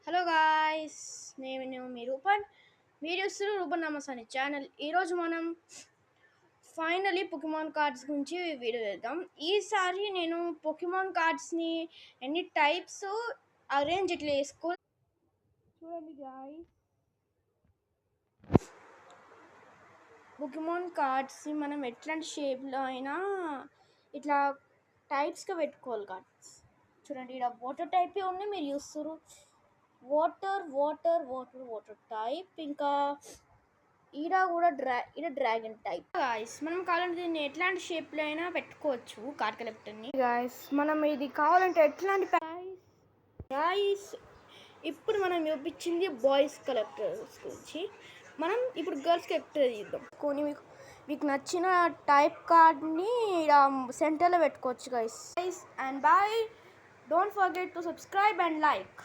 Hello guys, నేను మీ రూపన్. మీరు చూస్తున్న రూపన్ నమస్ అనే ఛానల్. ఈరోజు మనం ఫైనలీ పొకిమాన్ కార్డ్స్ గురించి వీడియో చేద్దాం. ఈసారి నేను పొకిమాన్ కార్డ్స్ని ఎన్ని టైప్స్ అరేంజ్ ఇట్లా వేసుకో చూడండి గాయ్స్. పొకిమాన్ కార్డ్స్ని మనం ఎట్లాంటి షేప్లో అయినా ఇట్లా టైప్స్గా పెట్టుకోవాలి. కార్డ్స్ చూడండి, ఇక్కడ వాటర్ టైపే ఉన్నాయి. మీరు చూస్తారు water water water water type, ఇంకా ఈడ కూడా డ్రాగన్ టైప్. గాయస్, మనం కావాలంటే దీన్ని ఎట్లాంటి షేప్లో అయినా పెట్టుకోవచ్చు. కార్డ్ కలెక్టర్ని గాయస్, మనం ఇది కావాలంటే ఎట్లాంటి గాయస్. ఇప్పుడు మనం చూపించింది బాయ్స్ కలెక్టర్స్ గురించి. మనం ఇప్పుడు గర్ల్స్ కలెక్టర్ చూద్దాం. కొని మీకు నచ్చిన టైప్ కార్డ్ని ఇలా సెంటర్లో పెట్టుకోవచ్చు. Guys and bye. Don't forget to subscribe and like.